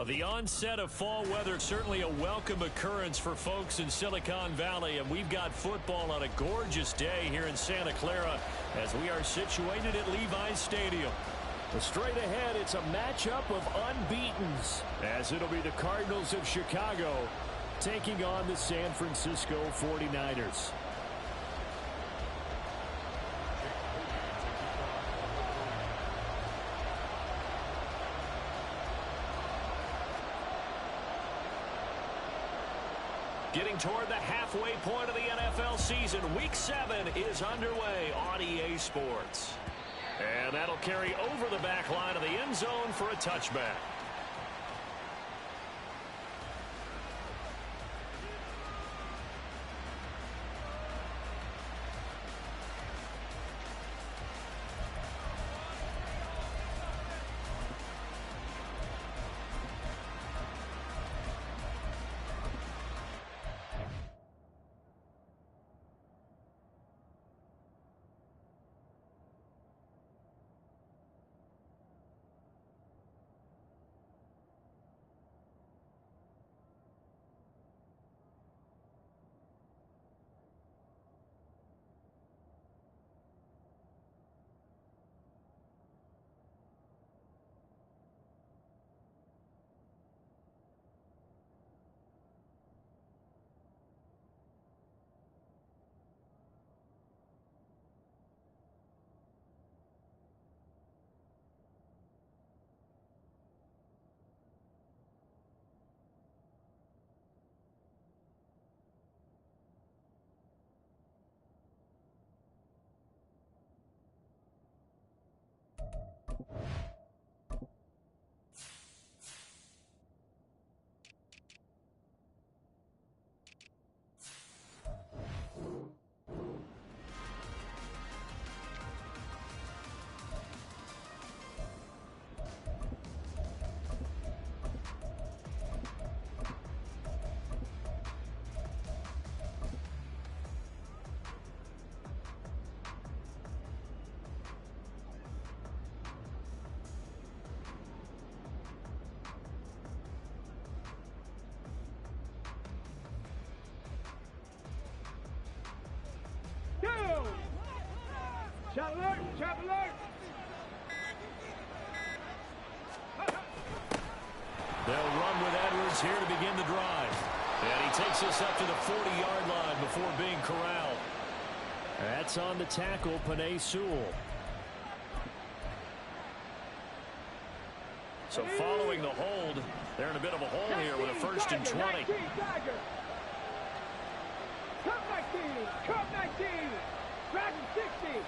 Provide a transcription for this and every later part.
The onset of fall weather, certainly a welcome occurrence for folks in Silicon Valley, and we've got football on a gorgeous day here in Santa Clara as we are situated at Levi's Stadium. Straight ahead, it's a matchup of unbeatens, as it'll be the Cardinals of Chicago taking on the San Francisco 49ers. Getting toward the halfway point of the NFL season, Week 7 is underway on EA Sports. And that'll carry over the back line of the end zone for a touchback. Shot alert! Shot alert! They'll run with Edwards here to begin the drive. And he takes us up to the 40-yard line before being corralled. That's on the tackle, Penei Sewell. So following the hold, they're in a bit of a hole here with a 1st and 20. 19, Cup 19! Cup 19! Dragon 60!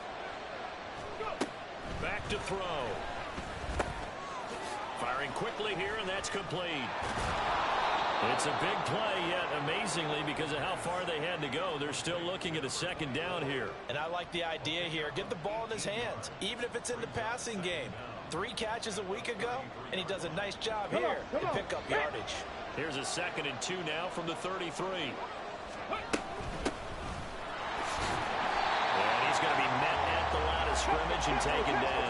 Back to throw. Firing quickly here, and that's complete. It's a big play, yet amazingly, because of how far they had to go, they're still looking at a 2nd down here. And I like the idea here. Get the ball in his hands, even if it's in the passing game. 3 catches a week ago, and he does a nice job here to pick up yardage. Here's a 2nd and 2 now from the 33. And he's going to be met at the line of scrimmage and taken down.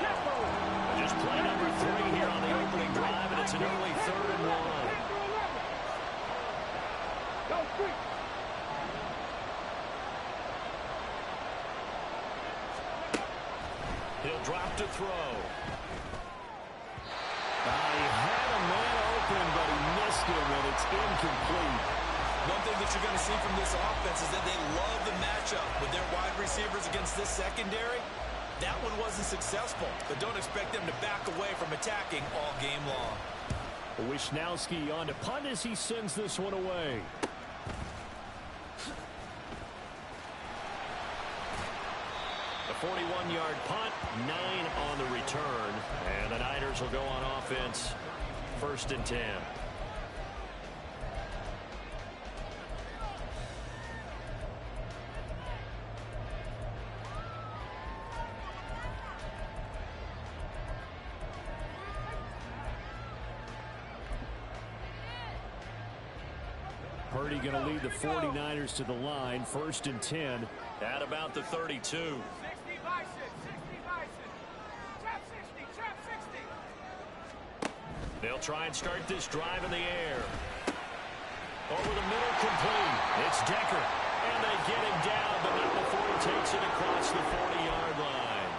Just play number 3 here on the opening drive, and it's an early 3rd and 1. He'll drop to throw. He had a man open, but he missed him, and it's incomplete. One thing that you're going to see from this offense is that they love the matchup with their wide receivers against this secondary. That one wasn't successful, but don't expect them to back away from attacking all game long. Wisnowski on to punt as he sends this one away. A 41-yard punt, 9 on the return, and the Niners will go on offense, 1st and 10. Purdy going to lead the 49ers to the line, 1st and 10. At about the 32. 60 bison, 60 bison. Trap 60, trap 60. They'll try and start this drive in the air. Over the middle, complete. It's Decker. And they get him down, but not before he takes it across the 40-yard line.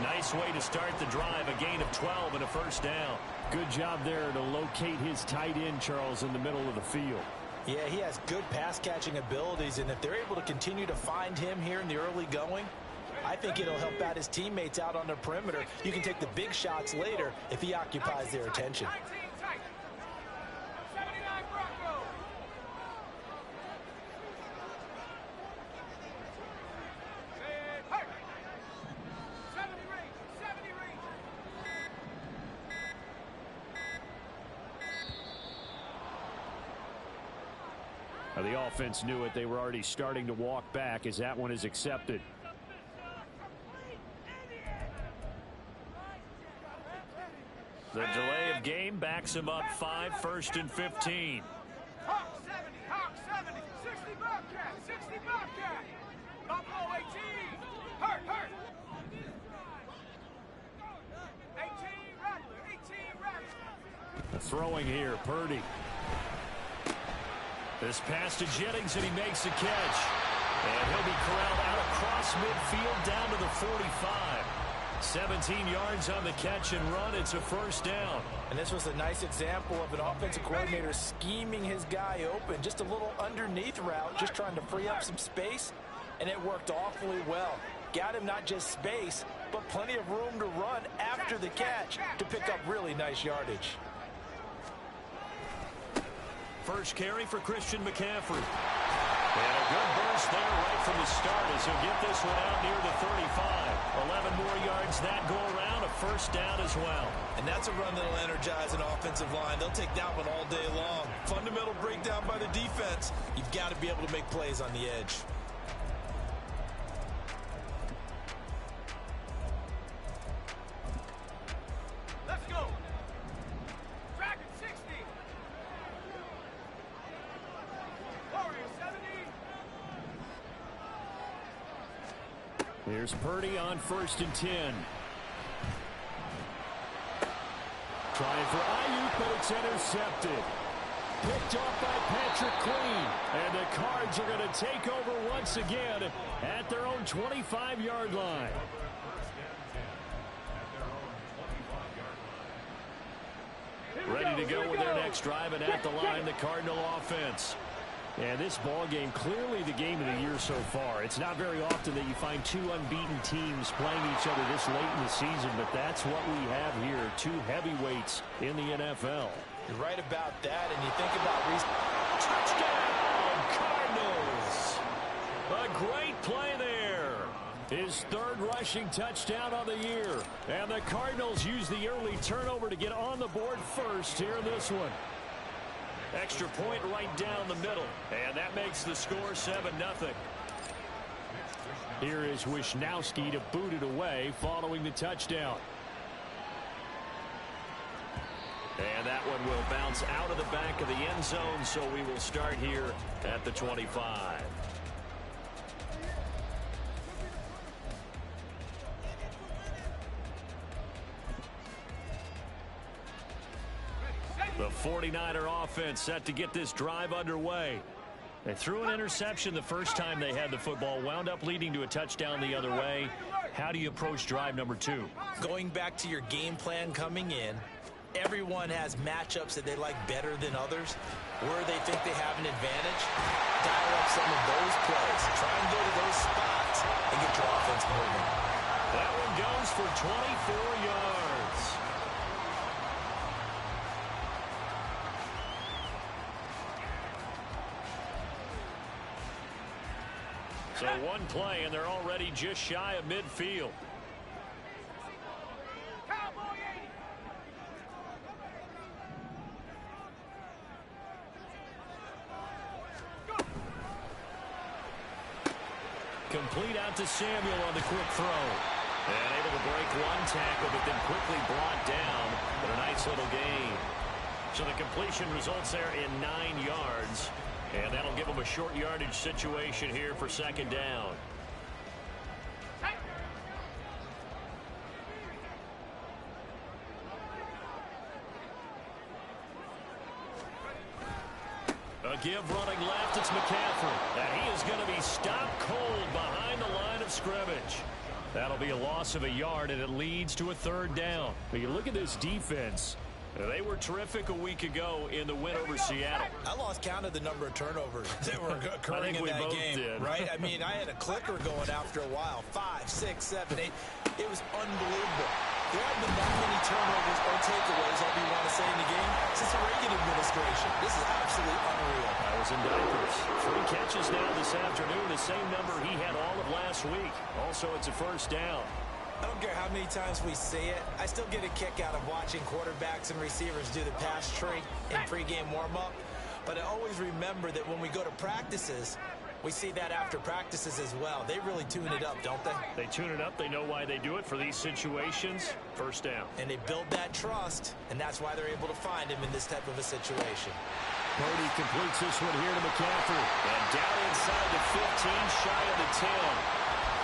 Nice way to start the drive. A gain of 12 and a first down. Good job there to locate his tight end, Charles, in the middle of the field. Yeah, he has good pass-catching abilities, and if they're able to continue to find him here in the early going, I think it'll help out his teammates out on the perimeter. You can take the big shots later if he occupies their attention. The offense knew it. They were already starting to walk back as that one is accepted. The delay of game backs him up 5, 1st and 15. Hawk 70, Hawk 70, 60 Bobcat, 60 Bobcat. Buffalo 18, hurt. 18 Rattler, 18 Rattler. Throwing here, Purdy. This pass to Jennings, and he makes the catch. And he'll be corralled out across midfield down to the 45. 17 yards on the catch and run. It's a first down. And this was a nice example of an offensive coordinator scheming his guy open. Just a little underneath route, just trying to free up some space. And it worked awfully well. Got him not just space, but plenty of room to run after the catch to pick up really nice yardage. First carry for Christian McCaffrey. And a good burst there right from the start as he'll get this one out near the 35. 11 more yards that go around, a first down as well. And that's a run that'll energize an offensive line. They'll take that one all day long. Fundamental breakdown by the defense. You've got to be able to make plays on the edge. Let's go. Dragon 60. Warrior 70. Here's Purdy on 1st and 10. Trying for Ayuk, but it's intercepted. Picked off by Patrick Queen. And the Cards are going to take over once again at their own 25-yard line. Ready to go with their next drive, and at the line, the Cardinal offense. And this ball game, clearly the game of the year so far. It's not very often that you find two unbeaten teams playing each other this late in the season, but that's what we have here, two heavyweights in the NFL. You're right about that, and you think about Touchdown, Cardinals! A great play there. His third rushing touchdown on the year. And the Cardinals use the early turnover to get on the board first here in this one. Extra point right down the middle. And that makes the score 7-0. Here is Wisnowski to boot it away following the touchdown. And that one will bounce out of the back of the end zone, so we will start here at the 25. The 49er offense set to get this drive underway. They threw an interception the first time they had the football, wound up leading to a touchdown the other way. How do you approach drive number 2? going back to your game plan coming in, everyone has matchups that they like better than others, where they think they have an advantage. Dial up some of those plays. Try and go to those spots and get your offense moving. That one goes for 24 yards. So one play, and they're already just shy of midfield. Cowboy 80. Complete out to Samuel on the quick throw. And able to break one tackle, but then quickly brought down. But a nice little gain. So the completion results there in 9 yards. And that'll give them a short yardage situation here for second down. The give running left, it's McCaffrey. And he is going to be stopped cold behind the line of scrimmage. That'll be a loss of a yard, and it leads to a third down. But you look at this defense. They were terrific a week ago in the win over Seattle. I lost count of the number of turnovers that were occurring in that game, right? I mean, I had a clicker going after a while. 5, 6, 7, 8. It was unbelievable. There haven't been that many turnovers or takeaways, all you want to say, in the game since the Reagan administration. This is absolutely unreal. I was in diapers. 3 catches now this afternoon, the same number he had all of last week. Also, it's a first down. I don't care how many times we see it. I still get a kick out of watching quarterbacks and receivers do the pass tree in pregame warm-up. But I always remember that when we go to practices, we see that after practices as well. They really tune it up, don't they? They tune it up. They know why they do it for these situations. First down. And they build that trust, and that's why they're able to find him in this type of a situation. Purdy completes this one here to McCaffrey. And down inside the 15, shy of the 10.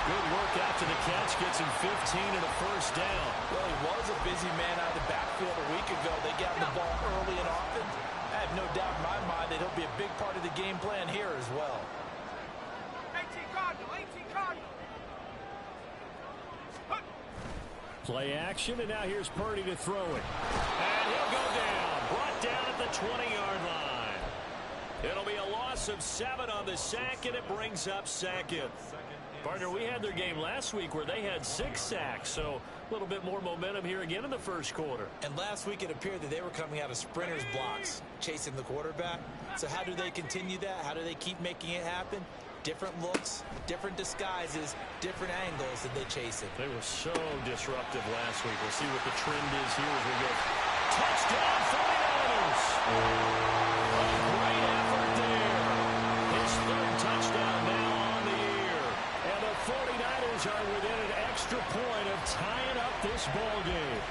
Good work after the catch, gets him 15 and a first down. Well, he was a busy man out of the backfield a week ago. They got him the ball early and often. I have no doubt in my mind that he'll be a big part of the game plan here as well. 18 Cardinal, 18 Cardinal. Play action, and now here's Purdy to throw it. And he'll go down. Brought down at the 20-yard line. It'll be a loss of 7 on the sack, and it brings up second. Partner, we had their game last week where they had 6 sacks, so a little bit more momentum here again in the first quarter. And last week it appeared that they were coming out of sprinters blocks, chasing the quarterback. So how do they continue that? How do they keep making it happen? Different looks, different disguises, different angles that they chase it. They were so disruptive last week. We'll see what the trend is here as we go. Touchdown, 49ers! Great effort there. His 3rd touchdown now on the year. And the 49ers are within an extra point of tying up this ball game.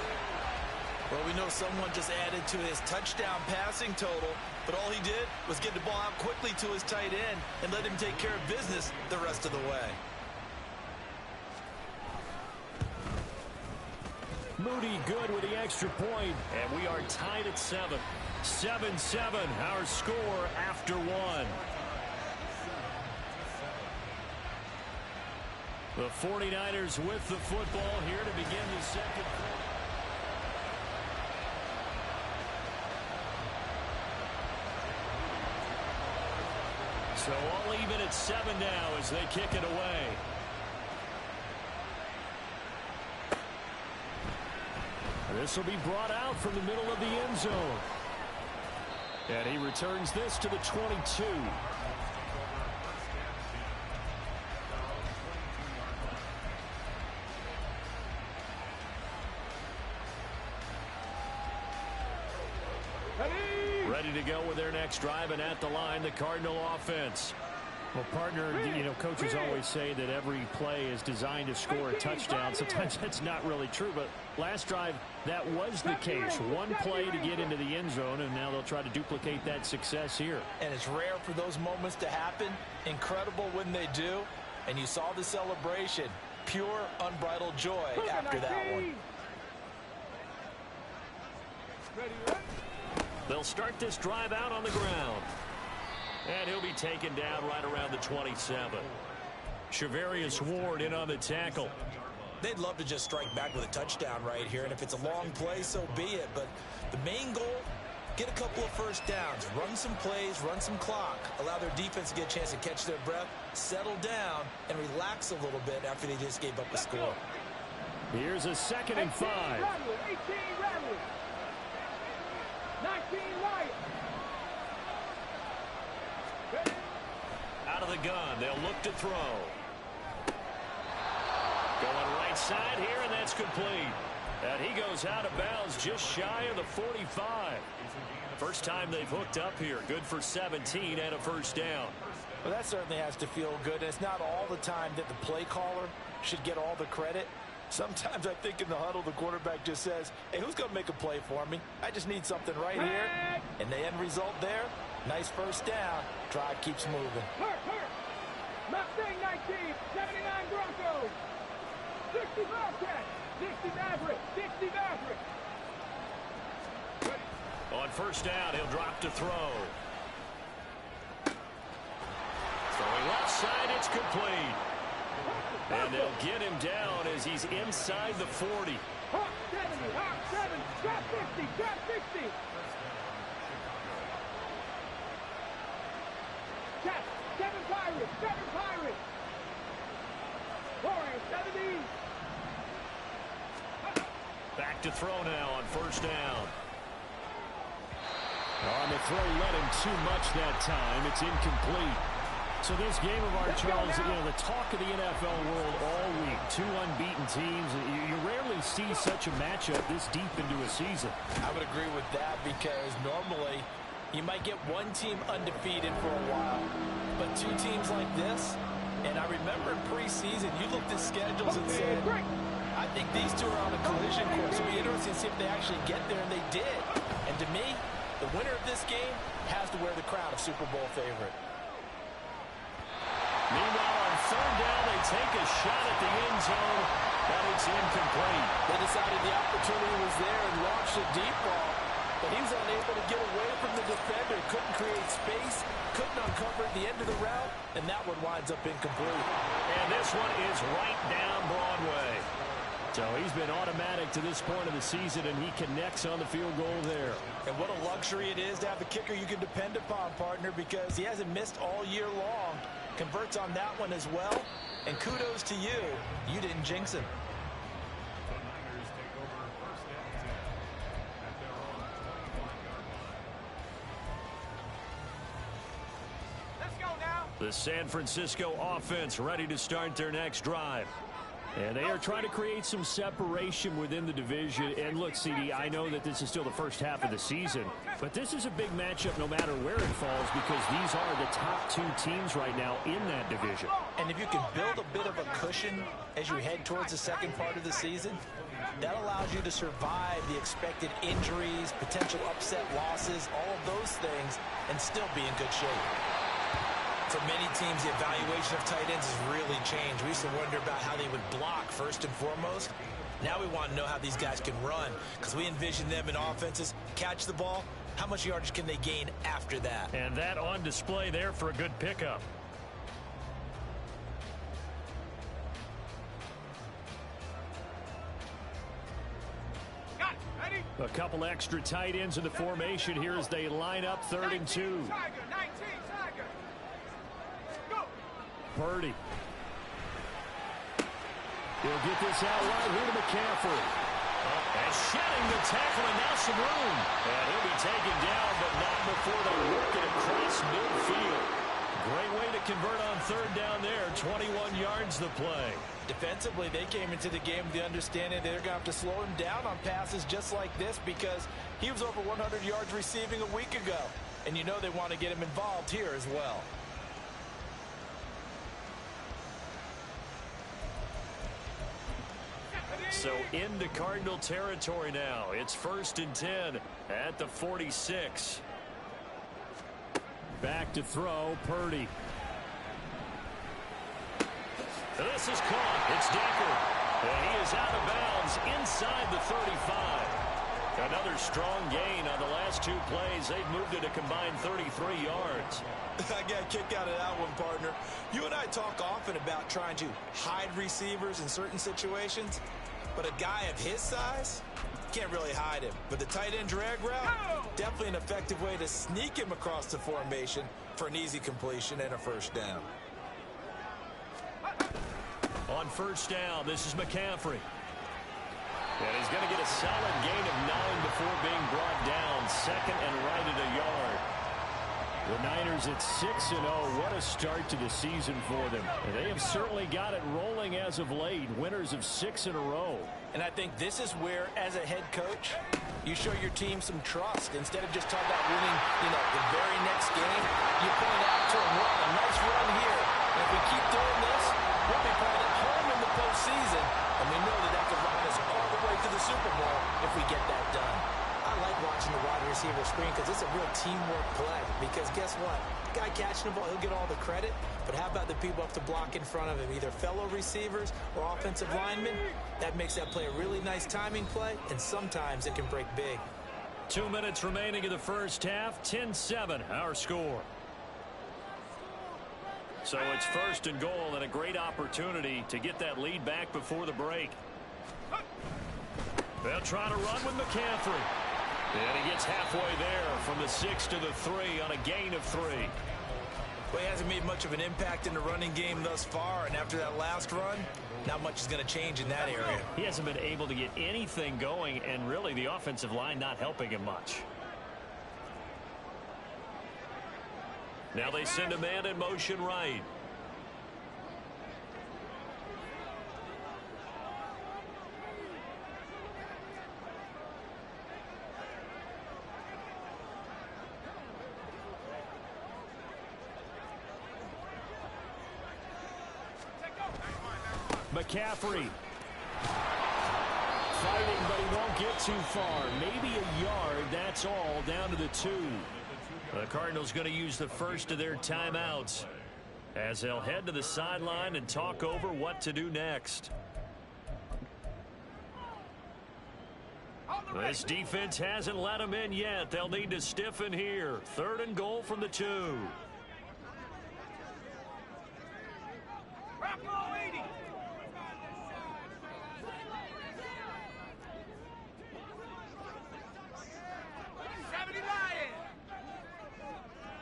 Well, we know someone just added to his touchdown passing total, but all he did was get the ball out quickly to his tight end and let him take care of business the rest of the way. Moody good with the extra point, and we are tied at 7. 7-7, our score after 1. The 49ers with the football here to begin the second quarter. So all even at 7 now as they kick it away. This will be brought out from the middle of the end zone. And he returns this to the 22. Ready to go with their next drive, and at the line, the Cardinal offense. Well, partner, you know, coaches always say that every play is designed to score a touchdown. Sometimes that's not really true, but last drive, that was the case. One play to get into the end zone, and now they'll try to duplicate that success here. And it's rare for those moments to happen. Incredible when they do. And you saw the celebration. Pure, unbridled joy after that one. They'll start this drive out on the ground. And he'll be taken down right around the 27. Shavarius Ward in on the tackle. They'd love to just strike back with a touchdown right here, and if it's a long play, so be it. But the main goal, get a couple of first downs, run some plays, run some clock, allow their defense to get a chance to catch their breath, settle down, and relax a little bit after they just gave up a score. Here's a 2nd and 5. 18 Riley. 19 Wyatt. Out of the gun, they'll look to throw. Going right side here, and that's complete. And he goes out of bounds just shy of the 45. First time they've hooked up here. Good for 17 and a first down. Well, that certainly has to feel good. And it's not all the time that the play caller should get all the credit. Sometimes I think in the huddle, the quarterback just says, hey, who's going to make a play for me? I just need something right here. And the end result there, nice first down. Drive keeps moving. Mustang 19, 79 Broncos. 60 Bobcats, 60 Maverick, 60 Maverick. On first down, he'll drop to throw. throwing left side. It's complete. And they'll get him down as he's inside the 40. Hawk 70, Hawk 7, drop 50, drop 60. Tap, 7 Pirates, 7 Pirates. Warriors, 70. Back to throw now on first down. On the throw, let him too much that time. It's incomplete. So this game of our, Charles, you know, the talk of the NFL world all week. Two unbeaten teams. You rarely see such a matchup this deep into a season. I would agree with that because normally you might get one team undefeated for a while. But two teams like this, and I remember in preseason, you looked at schedules and said, I think these two are on a collision course. It'll be interesting to see if they actually get there, and they did. And to me, the winner of this game has to wear the crown of Super Bowl favorite. Meanwhile, on third down, they take a shot at the end zone, but it's incomplete. They decided the opportunity was there and launched a deep ball, but he was unable to get away from the defender, couldn't create space, couldn't uncover at the end of the route, and that one winds up incomplete. And this one is right down Broadway. So he's been automatic to this point of the season, and he connects on the field goal there. And what a luxury it is to have a kicker you can depend upon, partner, because he hasn't missed all year long. Converts on that one as well. And kudos to you. You didn't jinx him. Let's go now. The San Francisco offense ready to start their next drive. And they are trying to create some separation within the division. And look, CD, I know that this is still the first half of the season, but this is a big matchup no matter where it falls because these are the top two teams right now in that division. And if you can build a bit of a cushion as you head towards the second part of the season, that allows you to survive the expected injuries, potential upset losses, all of those things, and still be in good shape. For many teams, the evaluation of tight ends has really changed. We used to wonder about how they would block first and foremost. Now we want to know how these guys can run because we envision them in offenses, catch the ball. How much yardage can they gain after that? And that on display there for a good pickup. Got it, ready? A couple extra tight ends in the formation here as they line up 3rd and 2. Tiger, 19, Tiger. Go. Purdy. He'll get this out right here to McCaffrey. And shedding the tackle, and now some room. And he'll be taken down, but not before they work it across midfield. Great way to convert on 3rd down there. 21 yards the play. Defensively, they came into the game with the understanding they're going to have to slow him down on passes just like this because he was over 100 yards receiving a week ago. And you know they want to get him involved here as well. So into Cardinal territory now. It's 1st and 10 at the 46. Back to throw, Purdy. This is caught. It's Decker. And he is out of bounds inside the 35. Another strong gain on the last 2 plays. They've moved it a combined 33 yards. I got a kick out of that one, partner. You and I talk often about trying to hide receivers in certain situations, but a guy of his size can't really hide him. But the tight end drag route, definitely an effective way to sneak him across the formation for an easy completion and a first down. On first down, this is McCaffrey. And he's going to get a solid gain of 9 before being brought down. 2nd and right at a yard. The Niners at 6-0. What a start to the season for them. And they have certainly got it rolling as of late. Winners of 6 in a row. And I think this is where, as a head coach, you show your team some trust. Instead of just talking about winning, the very next game, you point out to them, well, a nice run here. And if we keep doing this, we'll be playing at home in the postseason. And we know that could ride us all the way to the Super Bowl if we get that done. I like watching the wide receiver screen because it's a real teamwork play. Because guess what? The guy catching the ball, he'll get all the credit. But how about the people up to block in front of him, either fellow receivers or offensive linemen? That makes that play a really nice timing play, and sometimes it can break big. 2 minutes remaining in the first half. 10-7, our score. So it's 1st and goal and a great opportunity to get that lead back before the break. They'll try to run with McCaffrey. And he gets halfway there from the 6 to the 3 on a gain of 3. Well, he hasn't made much of an impact in the running game thus far, and after that last run, not much is going to change in that area. He hasn't been able to get anything going, and really the offensive line not helping him much. Now they send a man in motion right. McCaffrey. Fighting, but he won't get too far. Maybe a yard, that's all, down to the 2. The Cardinals going to use the first of their timeouts as they'll head to the sideline and talk over what to do next. This defense hasn't let them in yet. They'll need to stiffen here. 3rd and goal from the 2.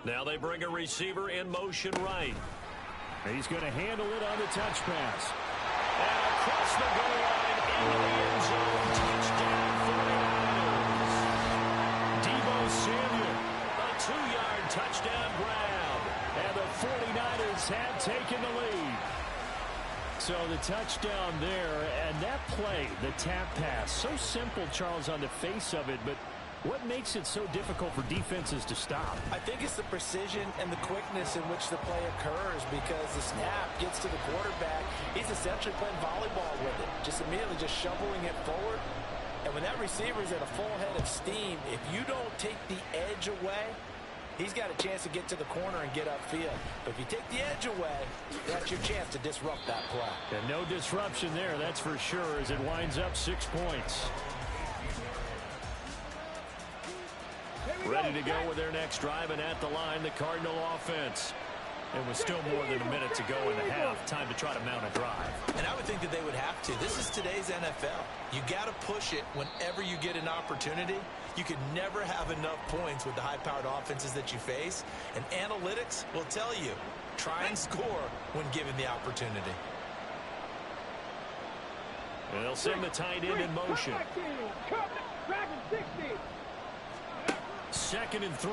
Now they bring a receiver in motion right. He's going to handle it on the touch pass. And across the goal line into the end zone. Touchdown 49ers. Deebo Samuel. A 2-yard touchdown grab. And the 49ers have taken the lead. So the touchdown there, and that play, the tap pass, so simple, Charles, on the face of it, but what makes it so difficult for defenses to stop? I think it's the precision and the quickness in which the play occurs, because the snap gets to the quarterback. He's essentially playing volleyball with it, just immediately just shoveling it forward. And when that receiver's at a full head of steam, if you don't take the edge away, he's got a chance to get to the corner and get upfield. But if you take the edge away, that's your chance to disrupt that play. And no disruption there, that's for sure, as it winds up 6 points. Ready to go with their next drive, and at the line, the Cardinal offense. And with still more than a minute to go in the half, time to try to mount a drive. And I would think that they would have to. This is today's NFL. You got to push it whenever you get an opportunity. You can never have enough points with the high-powered offenses that you face. And analytics will tell you, try and score when given the opportunity. And they'll send the tight end in motion. 2nd and 3.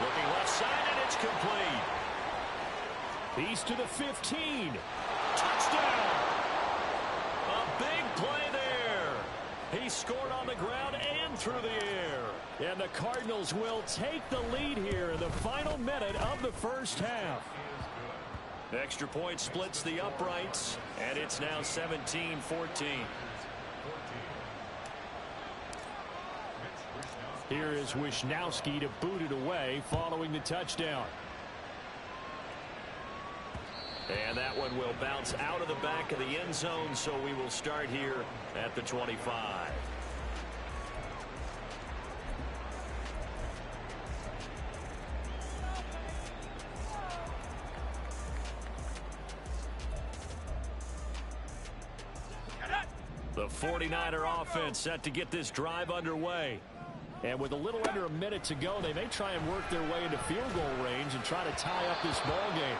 Looking left side, and it's complete. He's to the 15. Touchdown! A big play there. He scored on the ground and through the air. And the Cardinals will take the lead here in the final minute of the first half. Extra point splits the uprights, and it's now 17-14. Here is Wisnowski to boot it away following the touchdown. And that one will bounce out of the back of the end zone, so we will start here at the 25. The 49er offense set to get this drive underway. And with a little under a minute to go, they may try and work their way into field goal range and try to tie up this ball game.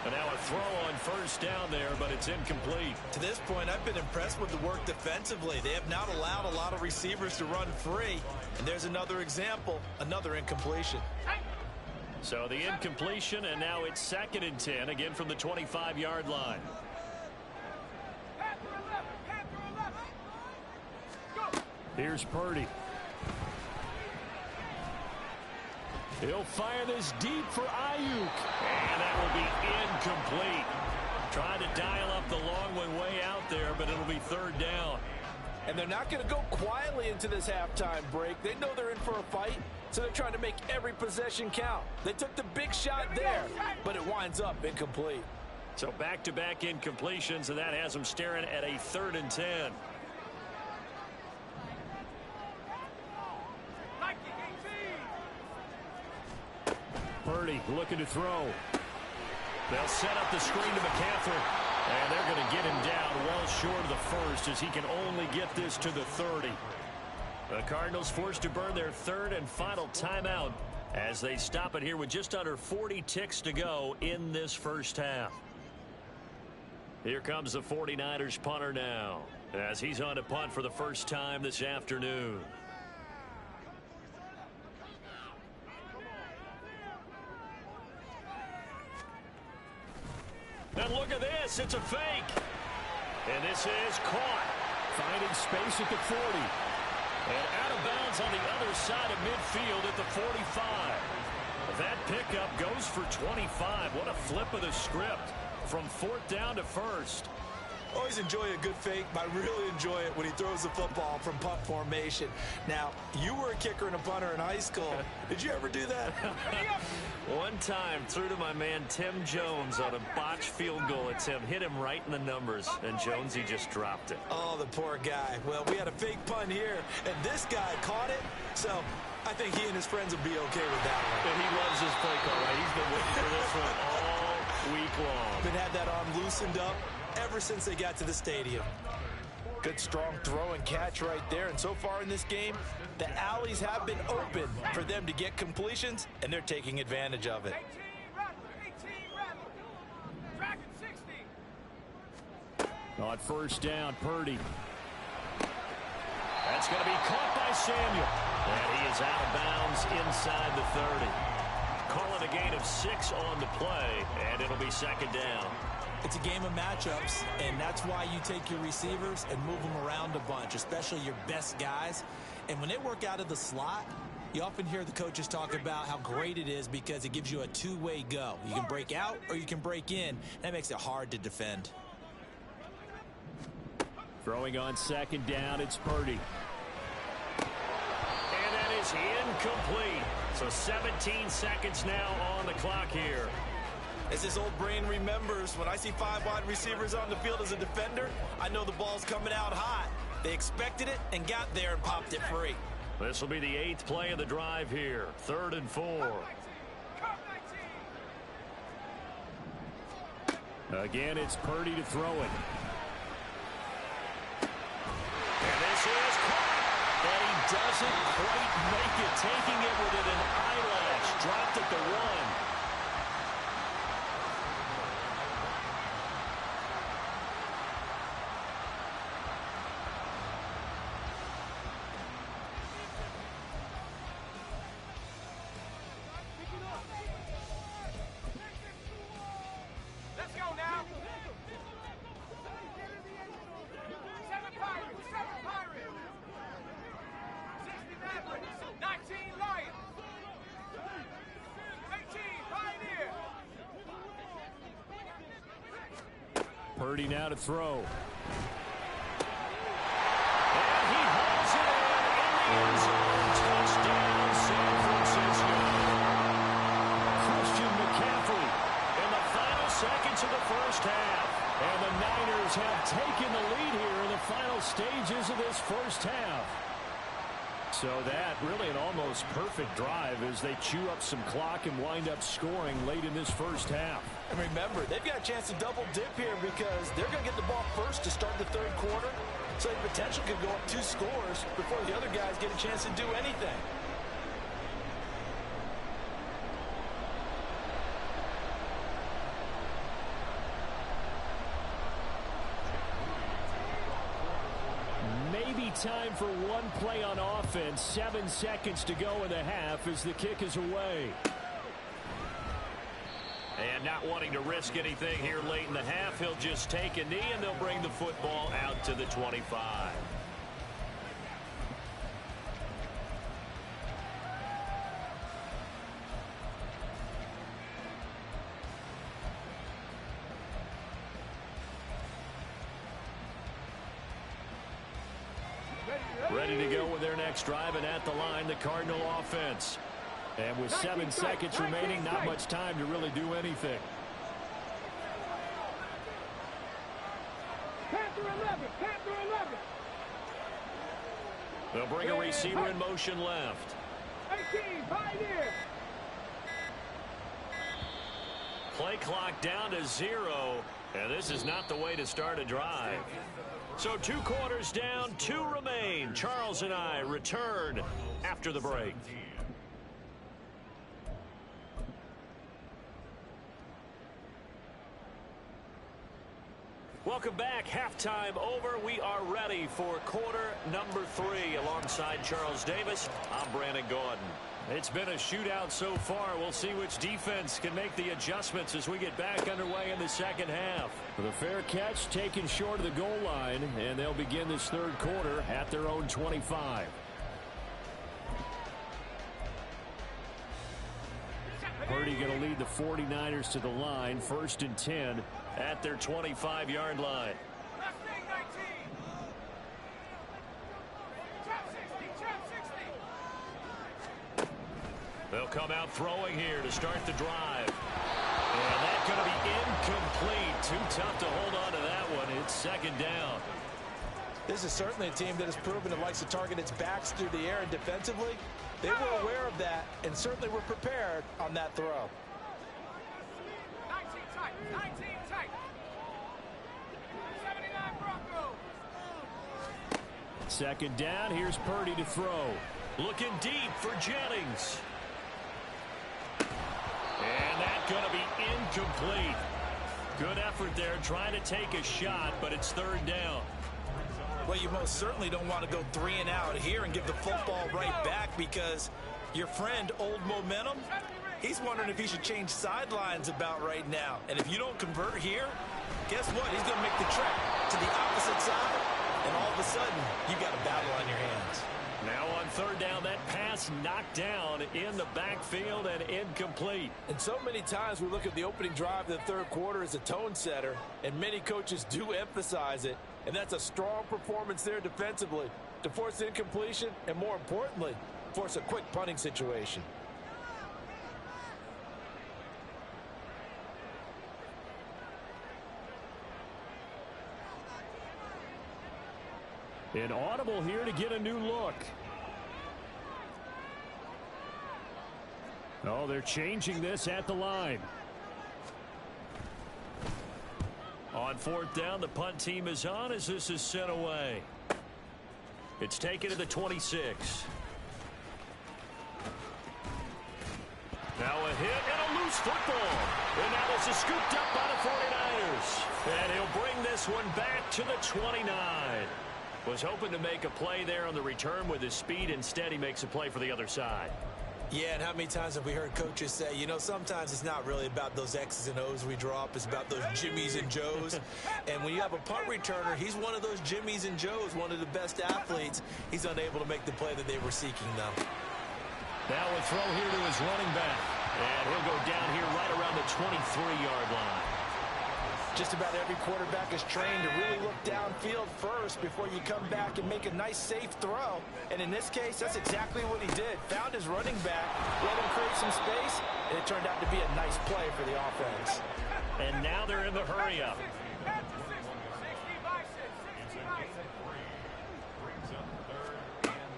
And now a throw on 1st down there, but it's incomplete. To this point, I've been impressed with the work defensively. They have not allowed a lot of receivers to run free. And there's another example, another incompletion. So the incompletion, and now it's 2nd and 10, again from the 25-yard line. Here's Purdy. He'll fire this deep for Ayuk. And that will be incomplete. Trying to dial up the long one way out there, but it'll be 3rd down. And they're not going to go quietly into this halftime break. They know they're in for a fight, so they're trying to make every possession count. They took the big shot there, but it winds up incomplete. So back-to-back incompletions, and that has them staring at a 3rd and 10. Purdy looking to throw. They'll set up the screen to McCaffrey. And they're going to get him down well short of the first as he can only get this to the 30. The Cardinals forced to burn their third and final timeout as they stop it here with just under 40 ticks to go in this first half. Here comes the 49ers punter now as he's on to punt for the first time this afternoon. And look at this. It's a fake. And this is caught. Finding space at the 40. And out of bounds on the other side of midfield at the 45. That pickup goes for 25. What a flip of the script from fourth down to first. Always enjoy a good fake, but I really enjoy it when he throws the football from punt formation. Now, you were a kicker and a punter in high school. Did you ever do that? One time, threw to my man Tim Jones on a botched field goal attempt. Hit him right in the numbers, and Jonesy just dropped it. Oh, the poor guy. Well, we had a fake punt here, and this guy caught it, so I think he and his friends will be okay with that one. And he loves his play call, right? He's been waiting for this one all week long. Been had that arm loosened up ever since they got to the stadium. Good strong throw and catch right there. And so far in this game, the alleys have been open for them to get completions, and they're taking advantage of it. 18 rather. Dragon 60. On first down, Purdy. That's going to be caught by Samuel. And he is out of bounds inside the 30. Call it a gain of 6 on the play, and it'll be second down. It's a game of matchups, and that's why you take your receivers and move them around a bunch, especially your best guys. And when they work out of the slot, you often hear the coaches talk about how great it is because it gives you a two-way go. You can break out or you can break in. That makes it hard to defend. Throwing on second down, it's Purdy. And that is incomplete. So 17 seconds now on the clock here. As his old brain remembers, when I see 5 wide receivers on the field as a defender, I know the ball's coming out hot. They expected it and got there and popped it free. This will be the 8th play of the drive here. 3rd and 4. Again, it's Purdy to throw it. And this is caught. And he doesn't quite make it, taking it within an eyelash. Dropped at the 1. Purdy now to throw. And he hauls it in the end zone. Touchdown, San Francisco. Christian McCaffrey In the final seconds of the first half. and the Niners have taken the lead here in the final stages of this first half. So that really an almost perfect drive as they chew up some clock and wind up scoring late in this first half. And remember, they've got a chance to double dip here because they're going to get the ball first to start the third quarter. So the potential could go up 2 scores before the other guys get a chance to do anything. Maybe time for one play on offense. 7 seconds to go in the half as the kick is away. And not wanting to risk anything here late in the half, he'll just take a knee and they'll bring the football out to the 25. Ready to go with their next drive, and at the line, the Cardinal offense. And with 7 seconds remaining, not much time to really do anything. Panther 11, Panther 11. They'll bring a receiver in motion left. 18, Pioneer. Play clock down to 0, and this is not the way to start a drive. So 2 quarters down, 2 remain. Charles and I return after the break. Welcome back. Halftime over. We are ready for quarter number 3. Alongside Charles Davis, I'm Brandon Gordon. It's been a shootout so far. We'll see which defense can make the adjustments as we get back underway in the second half. The fair catch taken short of the goal line, and they'll begin this third quarter at their own 25. Purdy going to lead the 49ers to the line, 1st and 10 at their 25-yard line. They'll come out throwing here to start the drive. And that's going to be incomplete. Too tough to hold on to that one. It's 2nd down. This is certainly a team that has proven it likes to target its backs through the air, and defensively, they were aware of that and certainly were prepared on that throw. 19 tight, 19 tight. 79 Broncos. 2nd down. Here's Purdy to throw. Looking deep for Jennings. And that's going to be incomplete. Good effort there, trying to take a shot, but it's 3rd down. Well, you most certainly don't want to go 3 and out here and give the football right back, because your friend, Old Momentum, he's wondering if he should change sidelines about right now. And if you don't convert here, guess what? He's going to make the trek to the opposite side, and all of a sudden, you got a battle on your hands. Now on 3rd down, that pass knocked down in the backfield and incomplete. And so many times we look at the opening drive of the third quarter as a tone setter, and many coaches do emphasize it. And that's a strong performance there defensively to force incompletion and, more importantly, force a quick punting situation. An audible here to get a new look. Oh, they're changing this at the line. On 4th down, the punt team is on as this is sent away. It's taken to the 26. Now a hit and a loose football. And now this is scooped up by the 49ers. And he'll bring this one back to the 29. Was hoping to make a play there on the return with his speed. Instead, he makes a play for the other side. Yeah, and how many times have we heard coaches say, you know, sometimes it's not really about those X's and O's we drop. It's about those Jimmies and Joes. And when you have a punt returner, he's one of those Jimmies and Joes, one of the best athletes. He's unable to make the play that they were seeking, though. Now a throw here to his running back. And he'll go down here right around the 23-yard line. Just about every quarterback is trained to really look downfield first before you come back and make a nice, safe throw. And in this case, that's exactly what he did. Found his running back, let him create some space, and it turned out to be a nice play for the offense. And now they're in the hurry-up.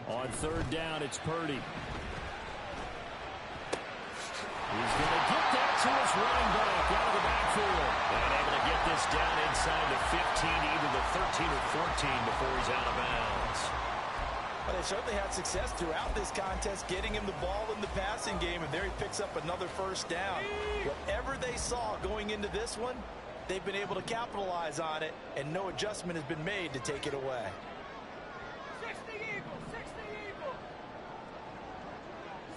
On 3rd down, it's Purdy. He's going to get that to his running back out of the backfield. And able to get this down inside the 15, either the 13 or 14 before he's out of bounds. Well, they certainly had success throughout this contest, getting him the ball in the passing game, and there he picks up another 1st down. Whatever they saw going into this one, they've been able to capitalize on it, and no adjustment has been made to take it away. 60 Eagles, 60 Eagles.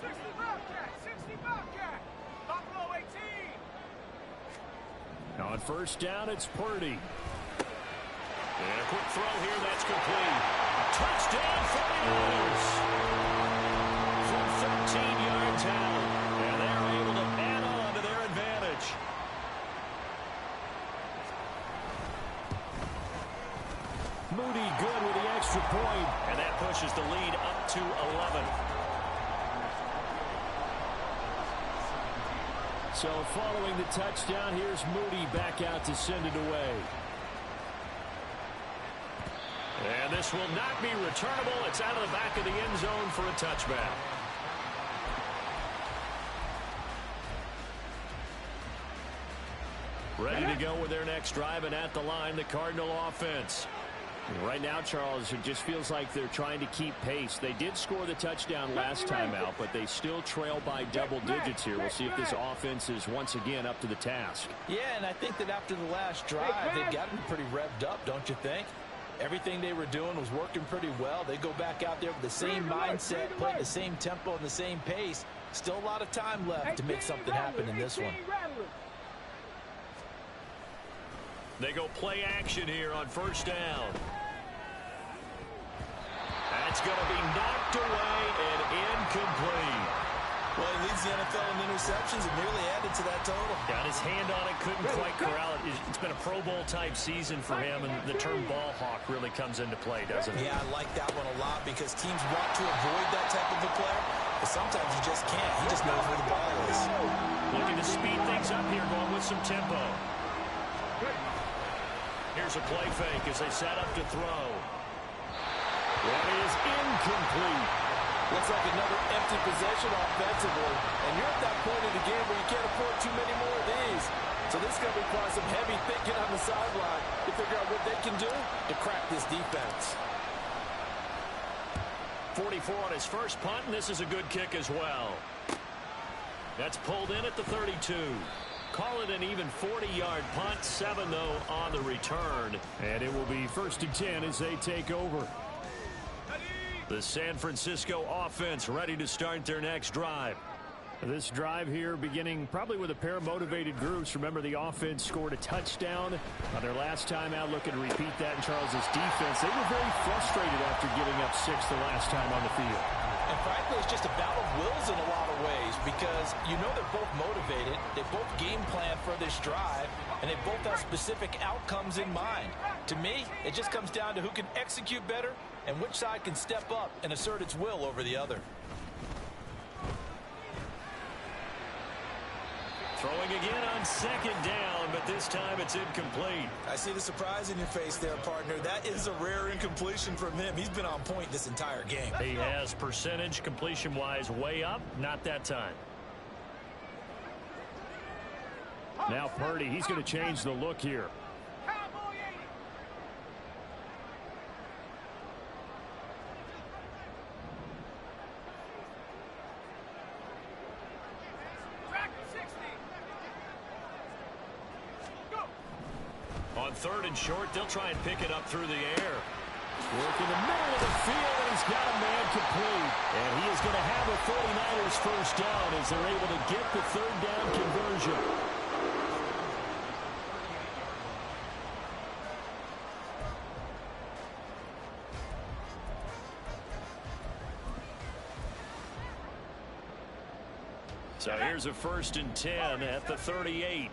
60 Bobcat, 60 Bobcat. Buffalo 18. On 1st down, it's Purdy. And a quick throw here, that's complete. Touchdown 49ers. From 13 yards out. And they're able to add on to their advantage. Moody good with the extra point. And that pushes the lead up to 11. So following the touchdown, here's Moody back out to send it away. And this will not be returnable. It's out of the back of the end zone for a touchback. Ready to go with their next drive, and at the line, the Cardinal offense. Right now, Charles, it just feels like they're trying to keep pace. They did score the touchdown last time out, but they still trail by double digits here. We'll see if this offense is once again up to the task. Yeah, and I think that after the last drive, they've gotten pretty revved up, don't you think? Everything they were doing was working pretty well. They go back out there with the same mindset, playing the same tempo and the same pace. Still a lot of time left to make something happen in this one. They go play action here on first down. That's going to be knocked away and incomplete. Well, he leads the NFL in interceptions and nearly added to that total. Got his hand on it, couldn't quite corral it. It's been a Pro Bowl type season for him, and the term ball hawk really comes into play, doesn't it? Yeah, I like that one a lot because teams want to avoid that type of a player, but sometimes you just can't. He just knows where the ball is. Looking to speed things up here, going with some tempo. Here's a play fake as they set up to throw. That is incomplete. Looks like another empty possession offensively. And you're at that point in the game where you can't afford too many more of these. So this is going to require some heavy thinking on the sideline to figure out what they can do to crack this defense. 44 on his first punt, and this is a good kick as well. That's pulled in at the 32. Call it an even 40-yard punt, 7 though on the return. And it will be 1st and 10 as they take over. The San Francisco offense ready to start their next drive. This drive here beginning probably with a pair of motivated groups. Remember, the offense scored a touchdown on their last time out. Looking to repeat that in Charles's defense. They were very frustrated after giving up 6 the last time on the field. And frankly, it's just a battle of wills in a lot of ways because you know they're both motivated. They both game plan for this drive, and they both have specific outcomes in mind. To me, it just comes down to who can execute better and which side can step up and assert its will over the other. Throwing again on second down, but this time it's incomplete. I see the surprise in your face there, partner. That is a rare incompletion from him. He's been on point this entire game. He has percentage completion-wise way up, not that time. Now Purdy, he's going to change the look here. On 3rd and short, they'll try and pick it up through the air. Work in the middle of the field, and he's got a man complete. And he is going to have a 49ers first down as they're able to get the 3rd down conversion. So here's a 1st and 10 at the 38.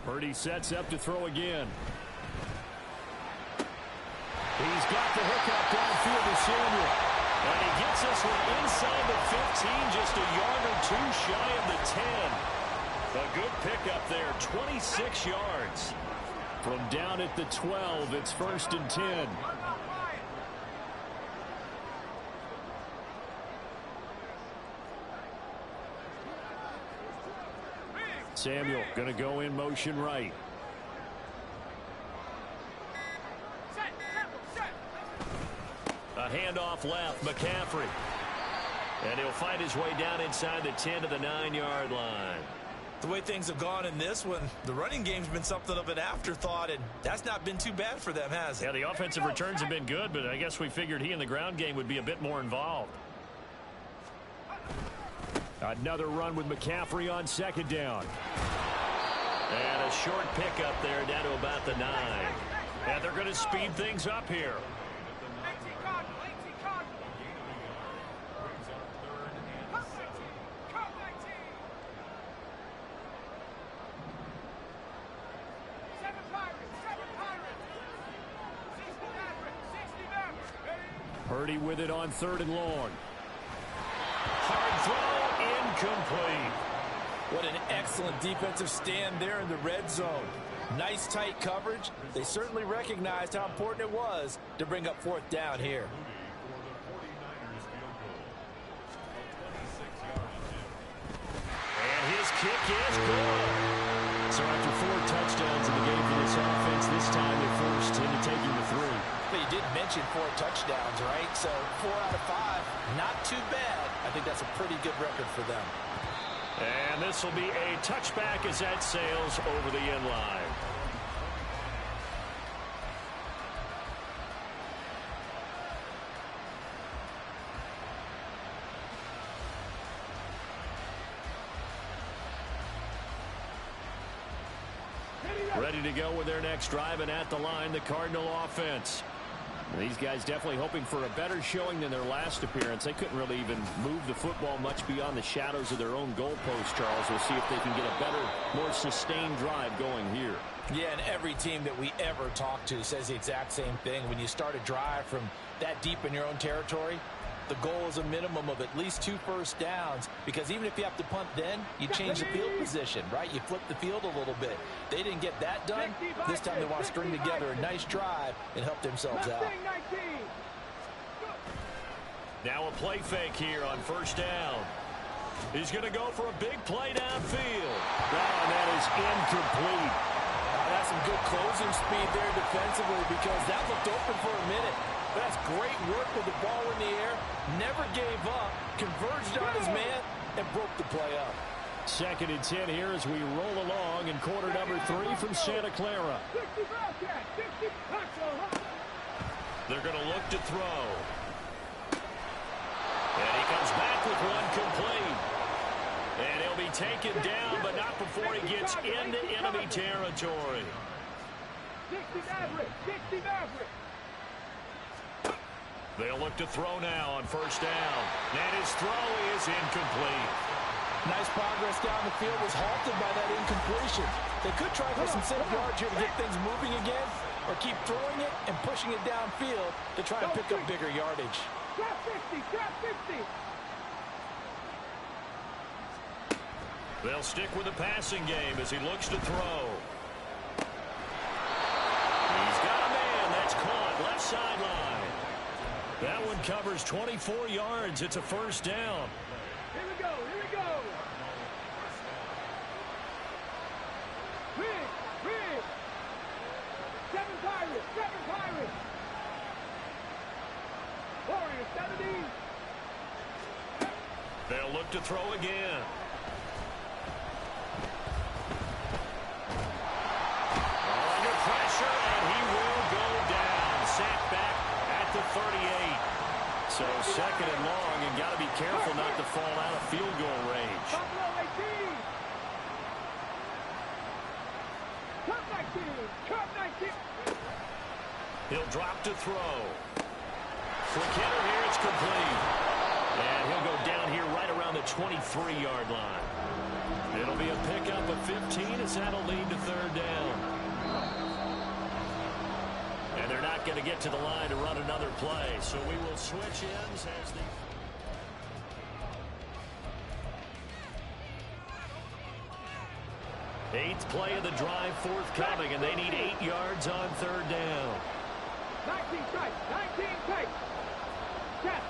Purdy sets up to throw again. He's got the hookup downfield to Samuel. And he gets this one inside the 15, just a yard or 2 shy of the 10. A good pickup there, 26 yards. From down at the 12, it's 1st and 10. Samuel going to go in motion right. A handoff left, McCaffrey. And he'll find his way down inside the 10 to the 9-yard line. The way things have gone in this one, the running game's been something of an afterthought, and that's not been too bad for them, has it? Yeah, the offensive returns have been good, but I guess we figured he in the ground game would be a bit more involved. Another run with McCaffrey on 2nd down. And a short pickup there down to about the 9. And they're going to speed things up here. Purdy with it on 3rd and long. Hard throw, incomplete. What an excellent defensive stand there in the red zone. Nice tight coverage. They certainly recognized how important it was to bring up 4th down here. And his kick is good. So after 4 touchdowns in the game for this offense, this time they're forced into taking the 3. But you did mention 4 touchdowns, right? So 4 out of 5, not too bad. I think that's a pretty good record for them. And this will be a touchback as that sails over the end line. Ready to go with their next drive, and at the line, the Cardinal offense. These guys definitely hoping for a better showing than their last appearance. They couldn't really even move the football much beyond the shadows of their own goalpost, Charles. We'll see if they can get a better, more sustained drive going here. Yeah, and every team that we ever talk to says the exact same thing. When you start a drive from that deep in your own territory, the goal is a minimum of at least 2 first downs, because even if you have to punt then, you change the field position, right? You flip the field a little bit. They didn't get that done. This time they want to string together a nice drive and help themselves out. Now a play fake here on first down. He's going to go for a big play downfield. And that is incomplete. That's some good closing speed there defensively, because that looked open for a minute. That's great work with the ball in the air. Never gave up, converged on his man, and broke the play up. 2nd and 10 here as we roll along in quarter number 3 from Santa Clara. They're going to look to throw. And he comes back with one complete. And he'll be taken down, but not before he gets into enemy territory. 60 Maverick. They'll look to throw now on first down. And his throw is incomplete. Nice progress down the field, was halted by that incompletion. They could try for some set of yards here to get things moving again, or keep throwing it and pushing it downfield to try and pick up bigger yardage. Trap 50. They'll stick with the passing game as he looks to throw. He's got a man. That's caught left sideline. That one covers 24 yards. It's a first down. Here we go. Rig. 7 Pirates. Warriors, 70. They'll look to throw again. Under pressure, and he will go down. Sacked back at the 38. So 2nd and long, and got to be careful not to fall out of field goal range. Buffalo 18. Cup 19. He'll drop to throw. Quick hitter here, it's complete. And he'll go down here right around the 23-yard line. It'll be a pickup of 15 as that'll lead to 3rd down. And they're not going to get to the line to run another play, so we will switch ends as the... Eighth play of the drive forthcoming, and they need 8 yards on 3rd down. 19 tight. Check.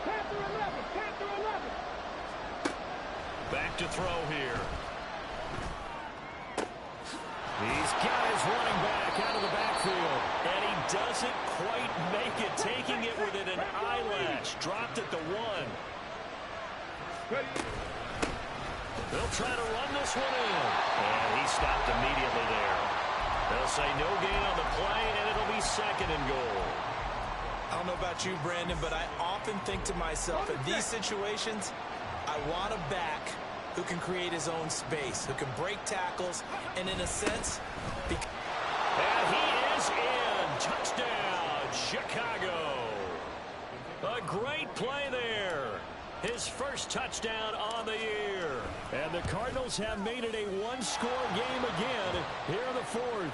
Panther 11. Back to throw here. He's got his running back out of the backfield. And he doesn't quite make it, taking it within an eyelash. Dropped at the 1. They'll try to run this one in. And he stopped immediately there. They'll say no gain on the play, and it'll be 2nd and goal. I don't know about you, Brandon, but I often think to myself, in these situations, I want a back who can create his own space, who can break tackles, and in a sense... And he is in. Touchdown, Chicago. A great play there. His first touchdown on the year. And the Cardinals have made it a one-score game again here in the 4th.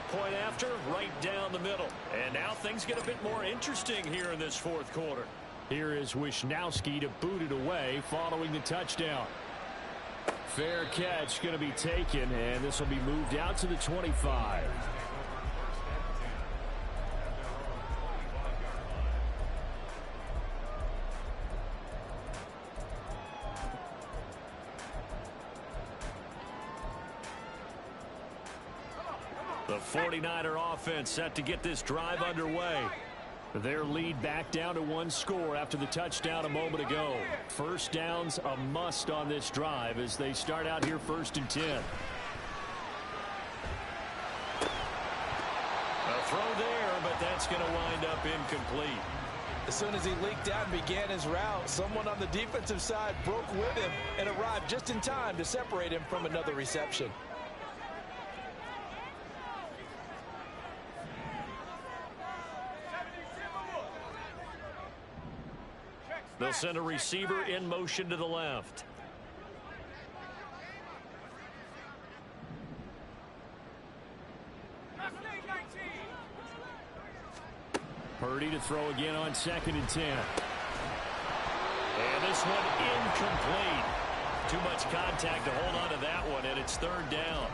Point after, right down the middle. And now things get a bit more interesting here in this 4th quarter. Here is Wisnowski to boot it away following the touchdown. Fair catch going to be taken, and this will be moved out to the 25. The 49er offense set to get this drive underway. Their lead back down to one score after the touchdown a moment ago. First down's a must on this drive as they start out here 1st and 10. A throw there, but that's going to wind up incomplete. As soon as he leaked out and began his route, someone on the defensive side broke with him and arrived just in time to separate him from another reception. They'll send a receiver in motion to the left. Purdy to throw again on 2nd and 10. And this one incomplete. Too much contact to hold on to that one, and it's 3rd down.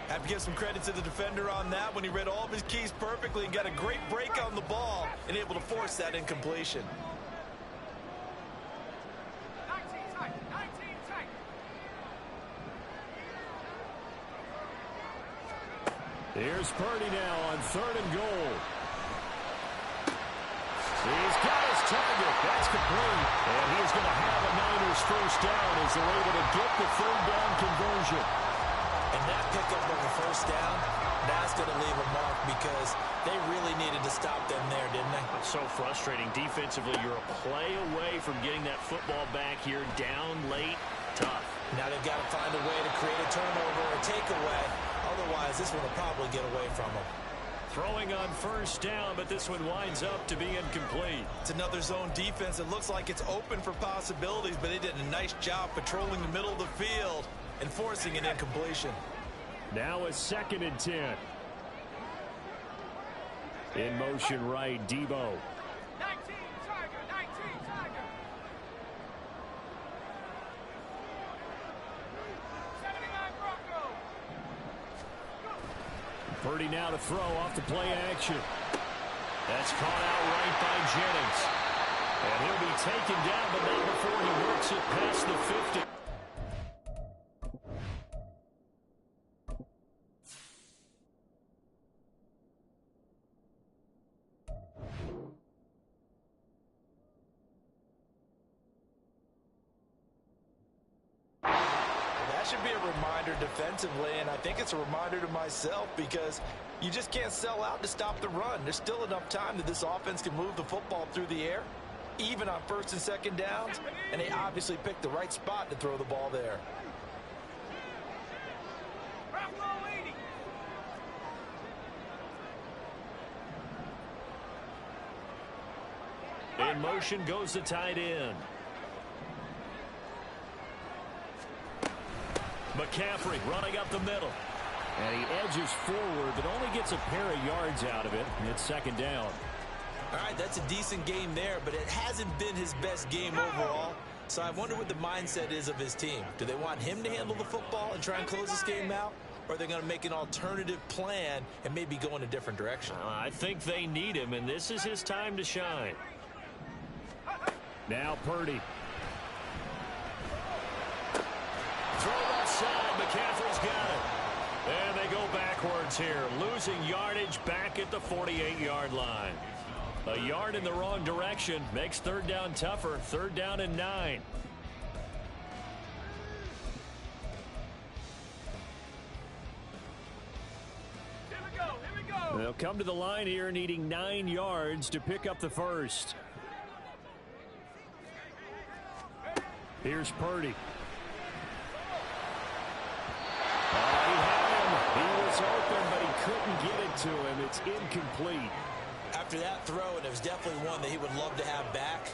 Have to give some credit to the defender on that when he read all of his keys perfectly and got a great break on the ball and able to force that incompletion. Here's Purdy now on 3rd and goal. He's got his target. That's complete. And he's going to have a Niners first down as they're able to get the 3rd down conversion. And that pickup of the first down, that's going to leave a mark because they really needed to stop them there, didn't they? It's so frustrating. Defensively, you're a play away from getting that football back here down late. Tough. Now they've got to find a way to create a turnover or takeaway. Otherwise, this one will probably get away from them. Throwing on 1st down, but this one winds up to be incomplete. It's another zone defense. It looks like it's open for possibilities, but they did a nice job patrolling the middle of the field and forcing an incompletion. Now a 2nd and 10. In motion right, Debo. 19, Tiger, 19, Tiger. 79 Bronco. Purdy now to throw off the play action. That's caught out right by Jennings. And he'll be taken down, but not before he works it past the 50. Should be a reminder defensively, and I think it's a reminder to myself because you just can't sell out to stop the run. There's still enough time that this offense can move the football through the air, even on 1st and 2nd downs, and they obviously picked the right spot to throw the ball there. In motion goes the tight end. McCaffrey running up the middle. And he edges forward, but only gets a pair of yards out of it. And it's 2nd down. All right, that's a decent game there, but it hasn't been his best game overall. So I wonder what the mindset is of his team. Do they want him to handle the football and try and close this game out? Or are they going to make an alternative plan and maybe go in a different direction? I think they need him, and this is his time to shine. Now Purdy. Throw left side. McCaffrey's got it. And they go backwards here. Losing yardage back at the 48-yard line. A yard in the wrong direction makes 3rd down tougher. 3rd down and 9. Here we go. They'll come to the line here needing 9 yards to pick up the first. Here's Purdy. He was open, but he couldn't get it to him. It's incomplete. After that throw, and it was definitely one that he would love to have back,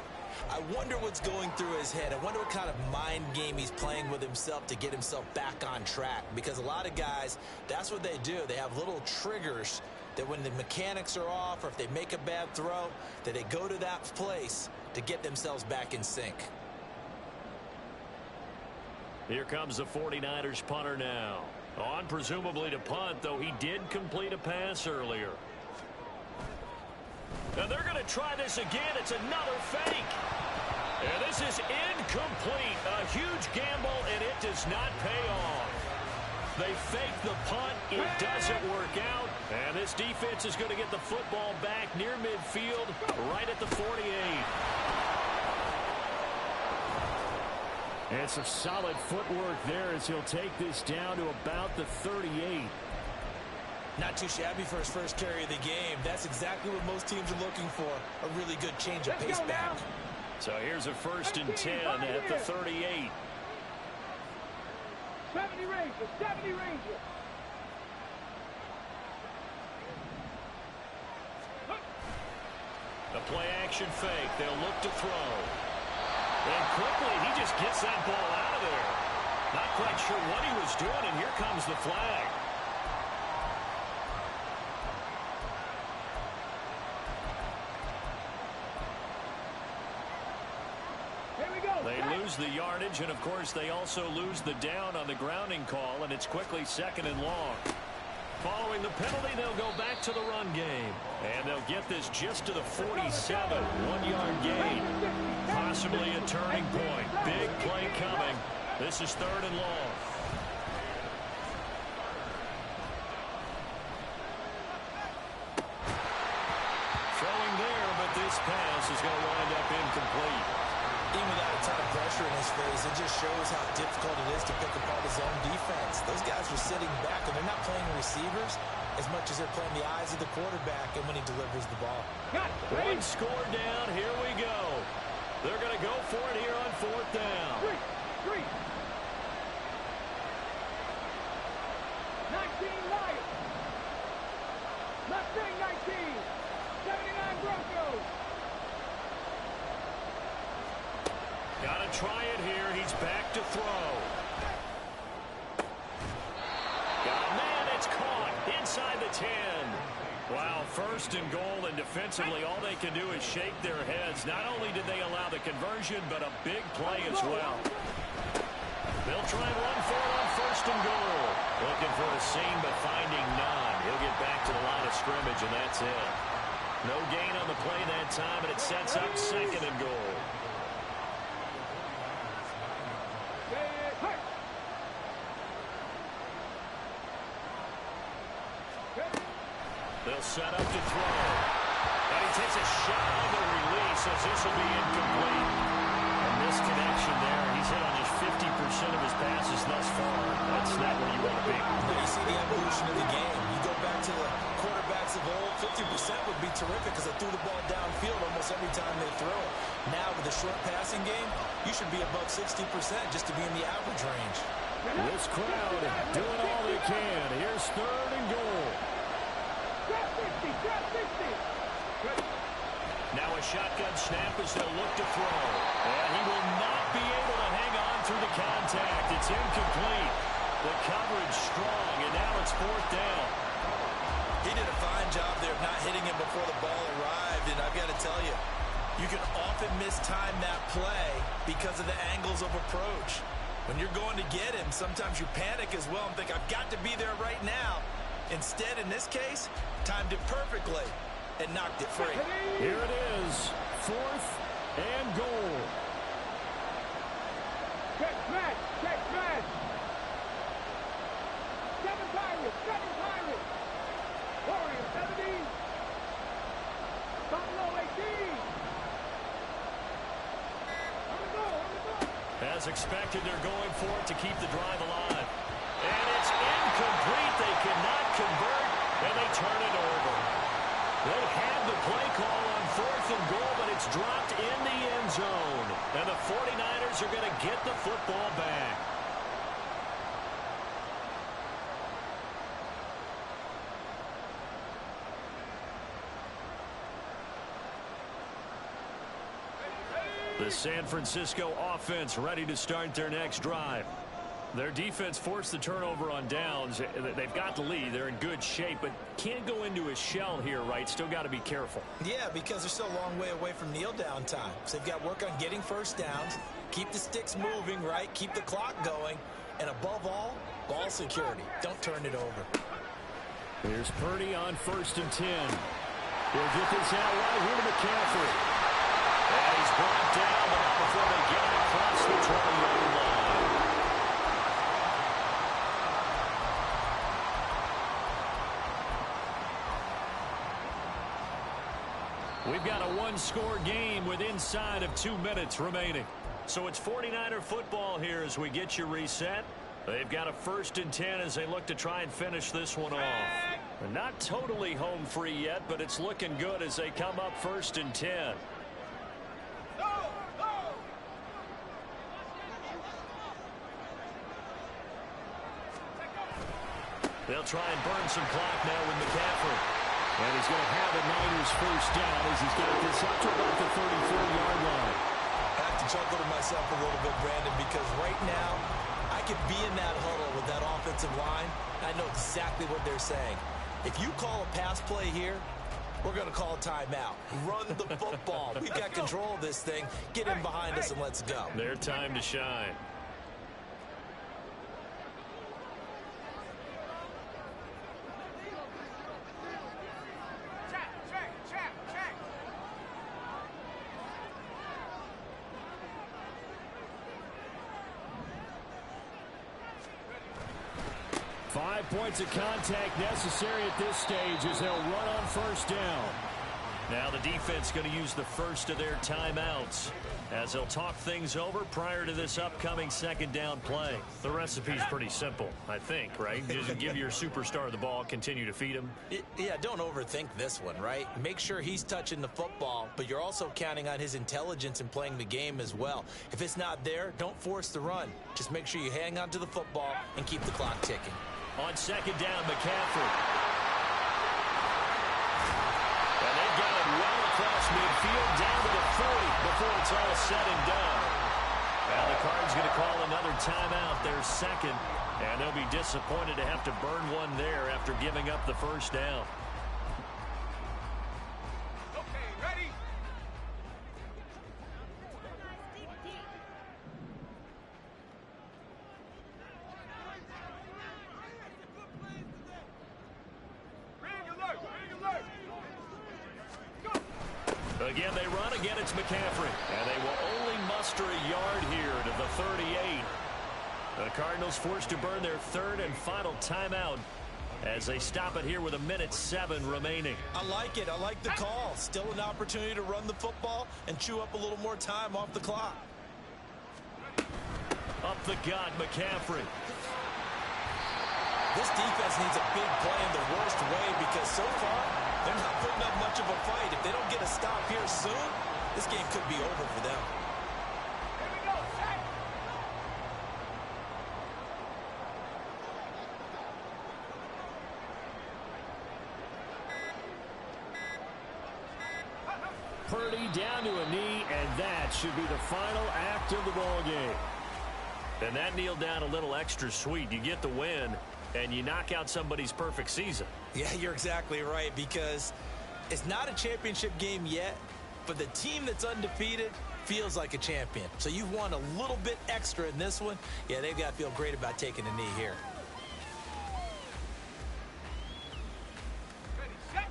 I wonder what's going through his head. I wonder what kind of mind game he's playing with himself to get himself back on track. Because a lot of guys, that's what they do. They have little triggers that when the mechanics are off or if they make a bad throw, that they go to that place to get themselves back in sync. Here comes the 49ers punter now. On presumably to punt, though he did complete a pass earlier. Now they're going to try this again. It's another fake. And this is incomplete. A huge gamble, and it does not pay off. They fake the punt. It doesn't work out. And this defense is going to get the football back near midfield, right at the 48. And some solid footwork there as he'll take this down to about the 38. Not too shabby for his first carry of the game. That's exactly what most teams are looking for. A really good change of pace back. So here's a 1st and 10 at the 38. 70 Rangers, 70 Rangers. The play action fake. They'll look to throw. And quickly, he just gets that ball out of there. Not quite sure what he was doing, and here comes the flag. They lose the yardage, and of course they also lose the down on the grounding call, and it's quickly 2nd and long. Following the penalty, they'll go back to the run game, and they'll get this just to the 47, 1-yard gain. Possibly a turning point. Big play coming. This is 3rd and long. Throwing there, but this pass is going to wind up incomplete. Even without a ton of pressure in his face, it just shows how difficult it is to pick apart his own defense. Those guys are sitting back, and they're not playing receivers as much as they're playing the eyes of the quarterback and when he delivers the ball. One score down. Here we go. They're going to go for it here on 4th down. 3. 19 Lions. Mustang 19. 79 Broncos. Got to try it here. He's back to throw. Got a man. It's caught inside the 10. Wow, 1st and goal, and defensively all they can do is shake their heads. Not only did they allow the conversion, but a big play as well. They'll try and run for it on 1st and goal. Looking for a seam, but finding none. He'll get back to the line of scrimmage, and that's it. No gain on the play that time, and it sets up 2nd and goal. They'll set up to throw. And he takes a shot on the release as this will be incomplete. A misconnection there. He's hit on just 50% of his passes thus far. That's not where you want to be. Now you see the evolution of the game. You go back to the quarterbacks of old, 50% would be terrific because they threw the ball downfield almost every time they throw it. Now with the short passing game, you should be above 60% just to be in the average range. This crowd doing all they can. Here's 3rd and goal. Now a shotgun snap as they'll look to throw. And he will not be able to hang on through the contact. It's incomplete. The coverage strong, and now it's 4th down. He did a fine job there of not hitting him before the ball arrived, and I've got to tell you, you can often mistime that play because of the angles of approach. When you're going to get him, sometimes you panic as well and think, I've got to be there right now. Instead, in this case, timed it perfectly and knocked it free. Here it is, 4th and goal. Check smash, check smash. 7 Pirates. Warriors 70. Buffalo 18. On the goal. As expected, they're going for it to keep the drive alive. And it's incomplete. They cannot convert, and they turn it over. They had the play call on 4th and goal, but it's dropped in the end zone. And the 49ers are going to get the football back. The San Francisco offense ready to start their next drive. Their defense forced the turnover on downs. They've got the lead. They're in good shape, but can't go into a shell here, right? Still got to be careful. Yeah, because they're still a long way away from kneel down time. So they've got to work on getting first downs, keep the sticks moving, right? Keep the clock going, and above all, ball security. Don't turn it over. Here's Purdy on 1st and 10. He'll get this out right here to McCaffrey. And he's brought down, but not before they get it across the 20-yard line. We've got a one-score game with inside of 2 minutes remaining. So it's 49er football here as we get you reset. They've got a 1st and 10 as they look to try and finish this one off. They're not totally home free yet, but it's looking good as they come up 1st and 10. They'll try and burn some clock now with McCaffrey. And he's going to have a Niners 1st down as he's got this up to about the 34-yard line. I have to chuckle to myself a little bit, Brandon, because right now I could be in that huddle with that offensive line. I know exactly what they're saying. If you call a pass play here, we're going to call a timeout. Run the football. We've got control of this thing. Get in behind us and let's go. Their time to shine. Check. 5 points of contact necessary at this stage as they'll run on 1st down. Now the defense going to use the first of their timeouts as they'll talk things over prior to this upcoming 2nd down play. The recipe's pretty simple, I think, right? Just give your superstar the ball, continue to feed him. Yeah, don't overthink this one, right? Make sure he's touching the football, but you're also counting on his intelligence in playing the game as well. If it's not there, don't force the run. Just make sure you hang on to the football and keep the clock ticking. On 2nd down, McCaffrey. And they've got it well across midfield down to the 40 before it's all said and done. Now the Cards going to call another timeout, their 2nd, and they'll be disappointed to have to burn one there after giving up the 1st down. Okay, ready? Again, they run. Again, it's McCaffrey. And they will only muster a yard here to the 38. The Cardinals forced to burn their 3rd and final timeout as they stop it here with 1:07 remaining. I like it. I like the call. Still an opportunity to run the football and chew up a little more time off the clock. Up the gut, McCaffrey. This defense needs a big play in the worst way because so far they're not putting up much of a fight. If they don't get a stop here soon, this game could be over for them. Here we go, set. Purdy down to a knee, and that should be the final act of the ball game. And that kneel down a little extra sweet. You get the win, and you knock out somebody's perfect season. Yeah, you're exactly right, because it's not a championship game yet, but the team that's undefeated feels like a champion. So you've won a little bit extra in this one. Yeah, they've got to feel great about taking a knee here. Ready, set.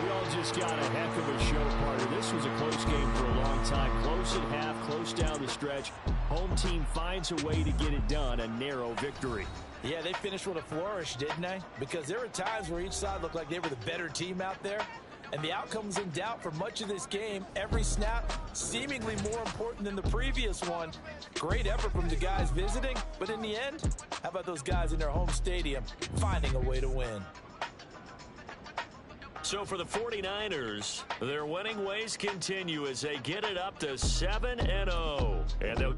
We all just got a heck of a show, partner. This was a close game for a long time. Close at half, close down the stretch. Home team finds a way to get it done, a narrow victory. Yeah, they finished with a flourish, didn't they? Because there were times where each side looked like they were the better team out there. And the outcome was in doubt for much of this game. Every snap seemingly more important than the previous one. Great effort from the guys visiting. But in the end, how about those guys in their home stadium finding a way to win? So for the 49ers, their winning ways continue as they get it up to 7-0. And they'll